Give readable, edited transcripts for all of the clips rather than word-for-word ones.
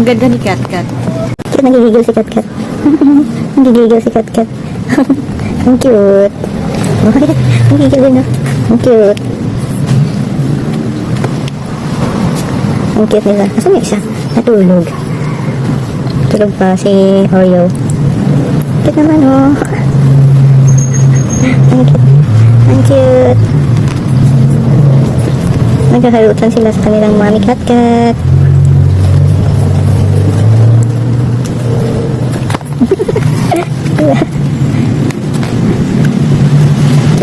Ang ganda ni Katkat. Nagigigil si Katkat. Nagigigil si Katkat. Ang cute. Nagigigil din, no? Ang cute. Ang cute nila. Asan yung isa? Natulog. Tulog pa si Oreo. Cute naman, oh. Ang cute. Ang cute. Nagkakarutan sila sa kanilang mami Katkat.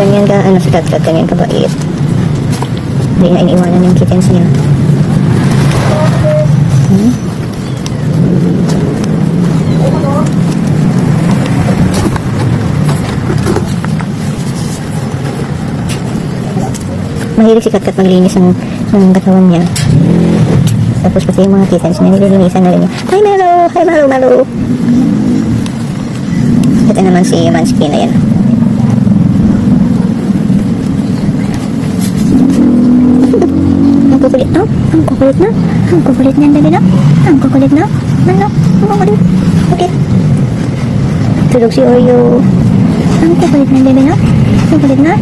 Ganyan ka, ano si Katkat, ganyan ka bait. Hindi na iniiwanan yung kittens niya. Mahilig si Katkat maglinis ng katawan niya. Tapos pati yung mga kittens niya, nililinisan na rin niya. Hi Melo! Hi Malo! Malo! Ito naman si Mansky na yan. Ang kukulit na. Ang kukulit na. Ang kukulit na. Ang dali na. Ang kukulit na. Ano? Ang kukulit. Okay. Tulog si Oreo. Ang kukulit na. Ang dali na. Ang kukulit na.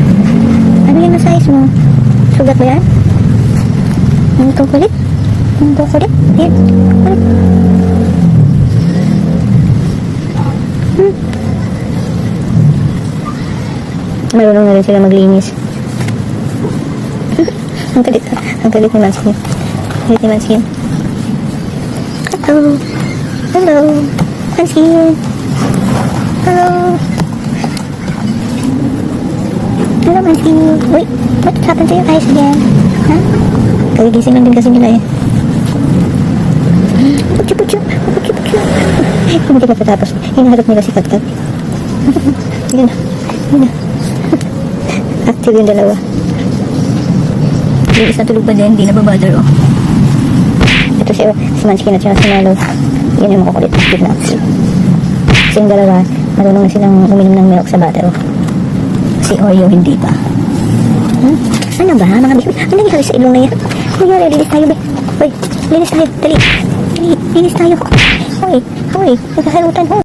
Ano yung size mo? Sugat ba yan? Ang kukulit. Ang kukulit. Yan. Kukulit. Marunong na rin sila maglinis. Ang galit ni Mansky. Galit ni Mansky. Hello. Hello. Mansky. Hello. Hello, Mansky. Wait, what happened to your eyes again? Huh? Kagigising lang din kasi nila eh. Puchu. Hindi na tatapos. Hinaharap nila si Katkat. Yun. Active yung dalawa. Yung isa tulog pa din, hindi nababother, oh. Ito si Mansky na si Malo. Yun yung makukulit. Active na active. Kasi yung dalawa, marunong na silang uminom ng milk sa bata, oh. Si Oreo hindi pa. Ano ba, mga bisyo? Ano nangyari sa ilong na yan? Ano nangyari? Linis tayo, be. Uy, linis tayo. Dali. Linis tayo. Uy, nagkakalutan, oh.